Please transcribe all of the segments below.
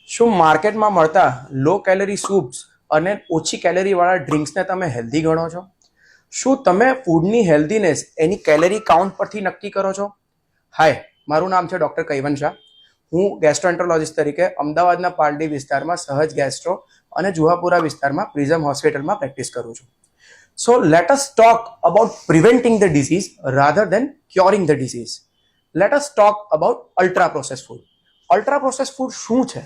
શું માર્કેટમાં મળતા લો કેલરી સૂપ્સ અને ઓછી કેલરીવાળા ડ્રિંક્સને તમે હેલ્ધી ગણો છો? શું તમે ફૂડની હેલ્ધીનેસ એની કેલરી કાઉન્ટ પરથી નક્કી કરો છો? હાય, મારું નામ છે ડૉક્ટર કૈવન શાહ. હું ગેસ્ટ્રોએન્ટરોલોજિસ્ટ તરીકે અમદાવાદના પાલડી વિસ્તારમાં સહજ ગેસ્ટ્રો અને જુહાપુરા વિસ્તારમાં પ્રિઝમ હોસ્પિટલમાં પ્રેક્ટિસ કરું છું. So let us talk about preventing the disease rather then curing the disease. Let us talk about ultra process food. Ultra process food શું છે?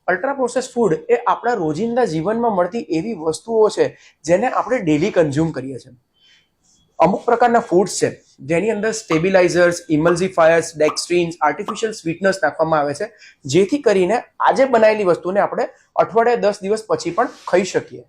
અલ્ટ્રા પ્રોસેસ ફૂડ એ આપણા રોજિંદા જીવનમાં મળતી એવી વસ્તુઓ છે જેને આપણે ડેલી કન્ઝ્યુમ કરીએ છીએ. અમુક પ્રકારના ફૂડ્સ છે જેની અંદર સ્ટેબિલાઇઝર્સ, ઇમલ્સિફાયર્સ, ડેક્સ્ટ્રીન્સ, આર્ટિફિશિયલ સ્વીટનર્સ નાખવામાં આવે છે, જેથી કરીને આજે બનાવેલી વસ્તુને આપણે અઠવાડિયે 10 દિવસ પછી પણ ખાઈ શકીએ.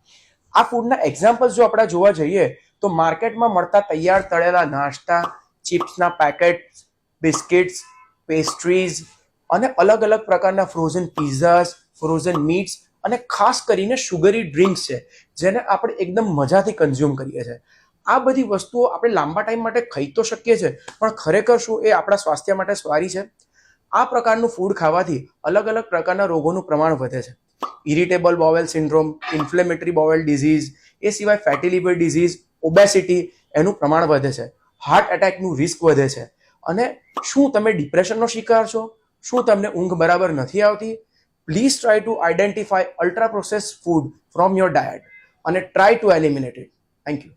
આ ફૂડના એક્ઝામ્પલ્સ જો આપણે જોવા જઈએ તો માર્કેટમાં મળતા તૈયાર તળેલા નાસ્તા, ચિપ્સના પેકેટ્સ, બિસ્કિટ્સ, પેસ્ટ્રીઝ અને અલગ અલગ પ્રકારના ફ્રોઝન પિઝાસ, ફ્રોઝન મીટ્સ અને ખાસ કરીને શુગરી ડ્રિંક્સ છે જેને આપણે એકદમ મજાથી કન્ઝ્યુમ કરીએ છીએ. આ બધી વસ્તુઓ આપણે લાંબા ટાઈમ માટે ખાઈ તો શકીએ છીએ, પણ ખરેખર શું એ આપણા સ્વાસ્થ્ય માટે સારી છે? આ પ્રકારનું ફૂડ ખાવાથી અલગ અલગ પ્રકારના રોગોનું પ્રમાણ વધે છે. Irritable bowel syndrome, inflammatory bowel disease, એ સિવાય ફેટી લિવર ડિઝીઝ, ઓબેસિટી એનું પ્રમાણ વધે છે, હાર્ટ એટેકનું રિસ્ક વધે છે. અને શું તમે ડિપ્રેશનનો શિકાર છો? શું તમને ઊંઘ બરાબર નથી આવતી? Please try to identify ultra process food from your diet અને try to eliminate it. Thank you.